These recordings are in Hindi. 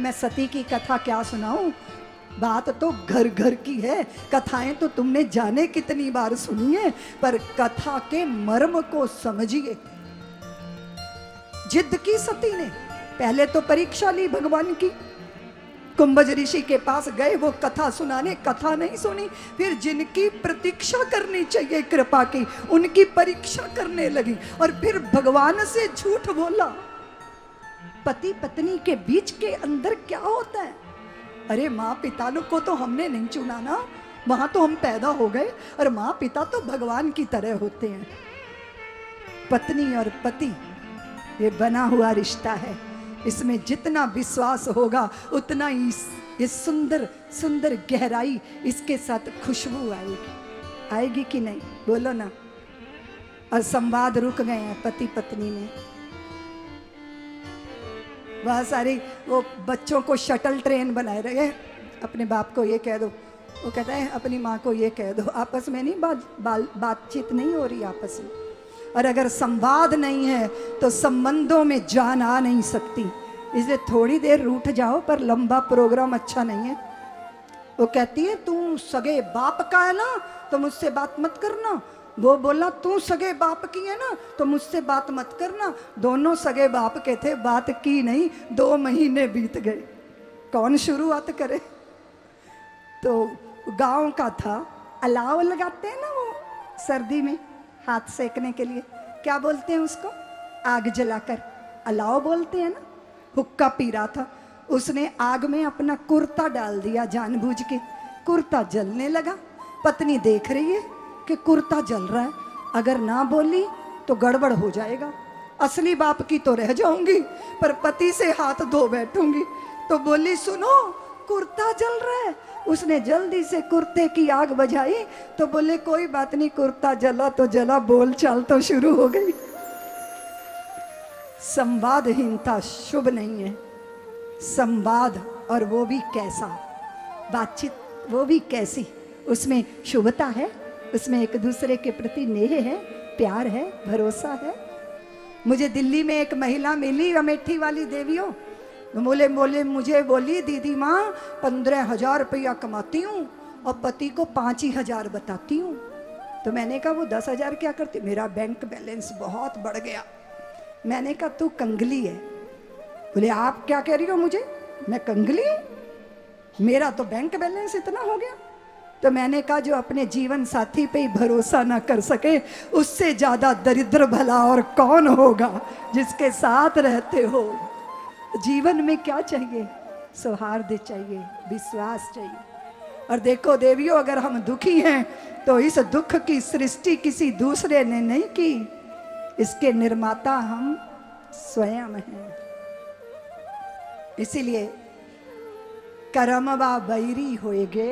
मैं सती की कथा क्या सुनाऊं? बात तो घर घर की है, कथाएं तो तुमने जाने कितनी बार सुनी है, पर कथा के मर्म को समझिए। जिद की सती ने, पहले तो परीक्षा ली भगवान की, कुंभज ऋषि के पास गए वो कथा सुनाने, कथा नहीं सुनी। फिर जिनकी प्रतीक्षा करनी चाहिए कृपा की, उनकी परीक्षा करने लगी और फिर भगवान से झूठ बोला। पति पत्नी के बीच के अंदर क्या होता है? अरे माँ पिता को तो हमने नहीं चुना ना, वहां तो हम पैदा हो गए, और माँ पिता तो भगवान की तरह होते हैं। पत्नी और पति ये बना हुआ रिश्ता है, इसमें जितना विश्वास होगा उतना ही इस सुंदर सुंदर गहराई, इसके साथ खुशबू आएगी। आएगी कि नहीं? बोलो ना। और संवाद रुक गए हैं पति पत्नी में। बहुत सारी वो बच्चों को शटल ट्रेन बनाए रहे, अपने बाप को ये कह दो, वो कहता है अपनी माँ को ये कह दो, आपस में नहीं बातचीत नहीं हो रही आपस में। और अगर संवाद नहीं है तो संबंधों में जान आ नहीं सकती। इसलिए थोड़ी देर रूठ जाओ, पर लंबा प्रोग्राम अच्छा नहीं है। वो कहती है तू सगे बाप का है ना तो मुझसे बात मत करना, वो बोला तू सगे बाप की है ना तो मुझसे बात मत करना। दोनों सगे बाप के थे, बात की नहीं, 2 महीने बीत गए। कौन शुरुआत करे? तो गांव का था, अलाव लगाते हैं ना वो सर्दी में हाथ सेकने के लिए, क्या बोलते हैं उसको? आग जलाकर अलाव बोलते हैं ना। हुक्का पी रहा था, उसने आग में अपना कुर्ता डाल दिया जानबूझ के, कुर्ता जलने लगा। पत्नी देख रही है कि कुर्ता जल रहा है, अगर ना बोली तो गड़बड़ हो जाएगा, असली बाप की तो रह जाऊंगी पर पति से हाथ धो बैठूंगी। तो बोली सुनो कुर्ता जल रहा है। उसने जल्दी से कुर्ते की आग बुझाई तो बोले कोई बात नहीं, कुर्ता जला तो जला, बोल चाल तो शुरू हो गई। संवादहीनता शुभ नहीं है। संवाद, और वो भी कैसा, बातचीत वो भी कैसी, उसमें शुभता है, उसमें एक दूसरे के प्रति नेह है, प्यार है, भरोसा है। मुझे दिल्ली में एक महिला मिली, अमेठी वाली देवियों, बोले मुझे बोली दीदी माँ 15,000 रुपया कमाती हूँ और पति को 5 ही हजार बताती हूँ। तो मैंने कहा वो 10,000 क्या करती? मेरा बैंक बैलेंस बहुत बढ़ गया। मैंने कहा तू कंगली है। बोले आप क्या कह रही हो मुझे, मैं कंगली हूँ? मेरा तो बैंक बैलेंस इतना हो गया। तो मैंने कहा जो अपने जीवन साथी पे ही भरोसा ना कर सके, उससे ज्यादा दरिद्र भला और कौन होगा जिसके साथ रहते हो। जीवन में क्या चाहिए? सौहार्द चाहिए, विश्वास चाहिए। और देखो देवियों, अगर हम दुखी हैं तो इस दुख की सृष्टि किसी दूसरे ने नहीं की, इसके निर्माता हम स्वयं हैं। इसीलिए करमवा बैरी होएगे,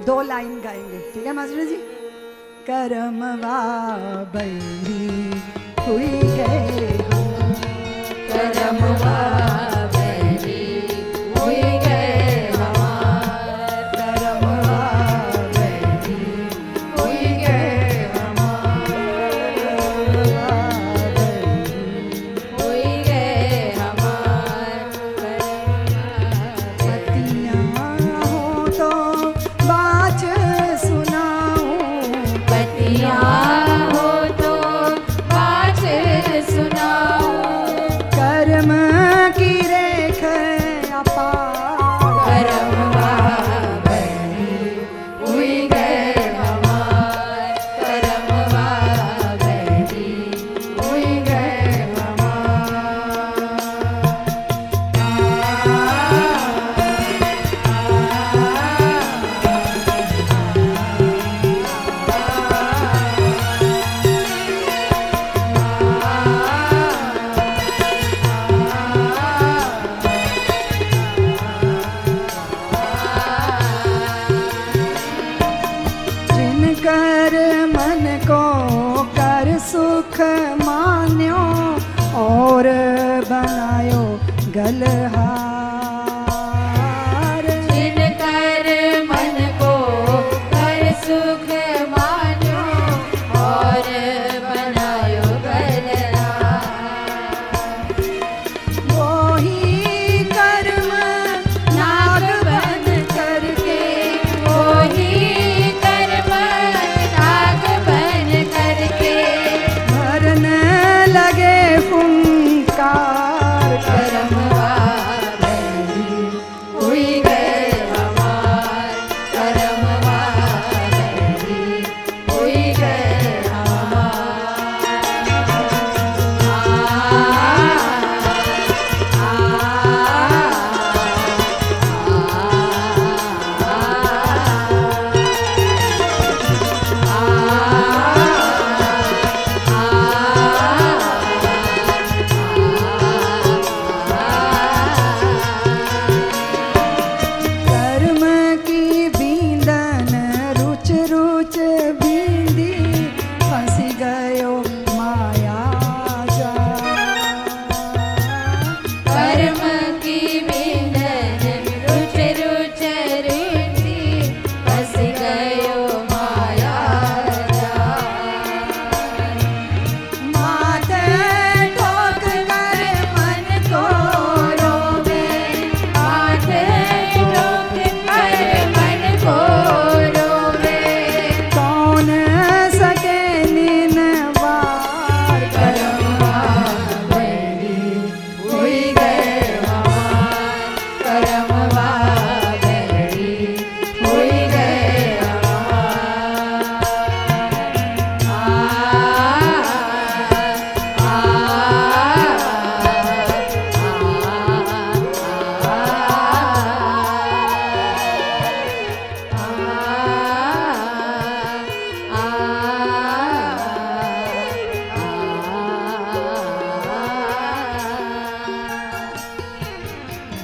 2 लाइन गाएंगे, ठीक है मास्टर जी? करमवा बैरी हुई गए, करमवा बैरी हुई गए हमार, करमवा बैरी हुई गए हमार, हुई गए हमार, पतियाँ हो तो बात सुनाऊं, पतियाँ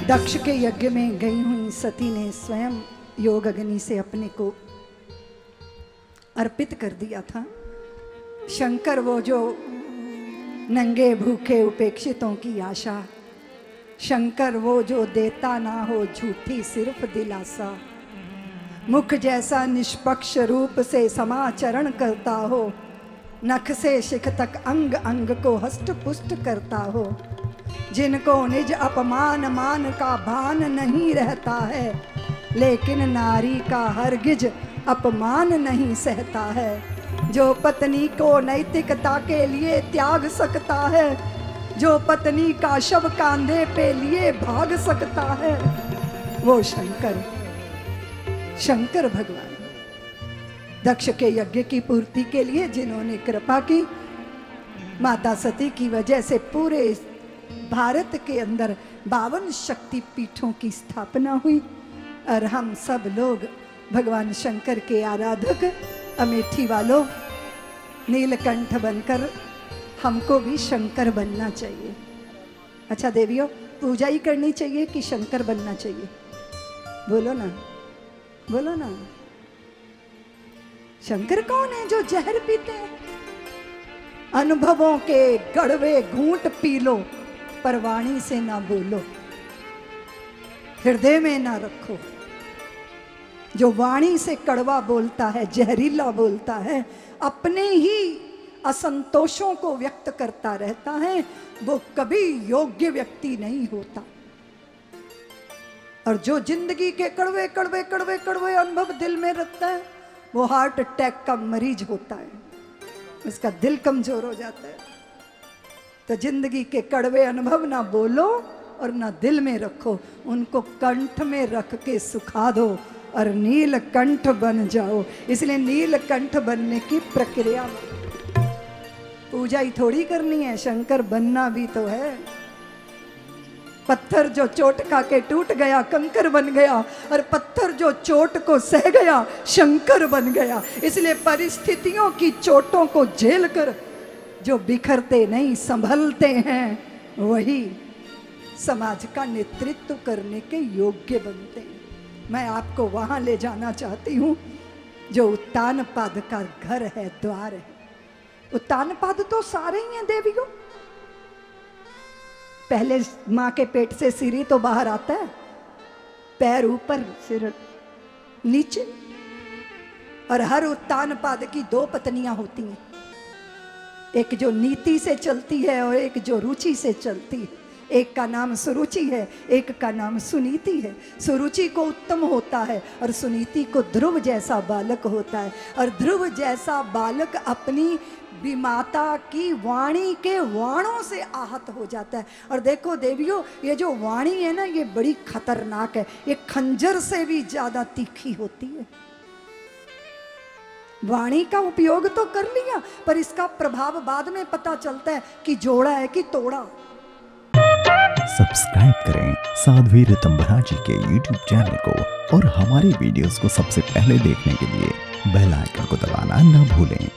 दक्ष के यज्ञ में गई हुई सती ने स्वयं योग अग्नि से अपने को अर्पित कर दिया था। शंकर वो जो नंगे भूखे उपेक्षितों की आशा, शंकर वो जो देता ना हो झूठी सिर्फ दिलासा, मुख जैसा निष्पक्ष रूप से समाचरण करता हो, नख से शिख तक अंग अंग को हष्ट पुष्ट करता हो, जिनको निज अपमान मान का भान नहीं रहता है, लेकिन नारी का हरगिज अपमान नहीं सहता है, जो पत्नी को नैतिकता के लिए त्याग सकता है, जो पत्नी का शव कांधे पे लिए भाग सकता है, वो शंकर, शंकर भगवान। दक्ष के यज्ञ की पूर्ति के लिए जिन्होंने कृपा की, माता सती की वजह से पूरे भारत के अंदर 52 शक्ति पीठों की स्थापना हुई और हम सब लोग भगवान शंकर के आराधक अमेठी वालों नीलकंठ बनकर हमको भी शंकर बनना चाहिए। अच्छा देवियों, पूजा ही करनी चाहिए कि शंकर बनना चाहिए? बोलो ना, बोलो ना। शंकर कौन है? जो जहर पीते हैं। अनुभवों के गड़वे घूंट पी लो पर वाणी से ना बोलो, हृदय में ना रखो। जो वाणी से कड़वा बोलता है, जहरीला बोलता है, अपने ही असंतोषों को व्यक्त करता रहता है, वो कभी योग्य व्यक्ति नहीं होता। और जो जिंदगी के कड़वे कड़वे कड़वे कड़वे अनुभव दिल में रखता है, वो हार्ट अटैक का मरीज होता है, उसका दिल कमजोर हो जाता है। तो जिंदगी के कड़वे अनुभव ना बोलो और ना दिल में रखो, उनको कंठ में रख के सुखा दो और नीलकंठ बन जाओ। इसलिए नीलकंठ बनने की प्रक्रिया, पूजा ही थोड़ी करनी है, शंकर बनना भी तो है। पत्थर जो चोट खा के टूट गया कंकर बन गया, और पत्थर जो चोट को सह गया शंकर बन गया। इसलिए परिस्थितियों की चोटों को झेल कर जो बिखरते नहीं संभलते हैं, वही समाज का नेतृत्व करने के योग्य बनते हैं। मैं आपको वहां ले जाना चाहती हूं जो उत्तानपाद का घर है, द्वार है। उत्तानपाद तो सारे ही हैं देवियों। पहले माँ के पेट से सिर ही तो बाहर आता है, पैर ऊपर सिर नीचे। और हर उत्तानपाद की 2 पत्नियां होती हैं, एक जो नीति से चलती है और एक जो रुचि से चलती है। एक का नाम सुरुचि है, एक का नाम सुनीति है। सुरुचि को उत्तम होता है और सुनीति को ध्रुव जैसा बालक होता है। और ध्रुव जैसा बालक अपनी विमाता की वाणी के वाणों से आहत हो जाता है। और देखो देवियों, ये जो वाणी है ना, ये बड़ी खतरनाक है, ये खंजर से भी ज्यादा तीखी होती है। वाणी का उपयोग तो कर लिया, पर इसका प्रभाव बाद में पता चलता है कि जोड़ा है कि तोड़ा। सब्सक्राइब करें साध्वी ऋतंभरा जी के YouTube चैनल को और हमारे वीडियोस को सबसे पहले देखने के लिए बेल आइकन को दबाना न भूलें।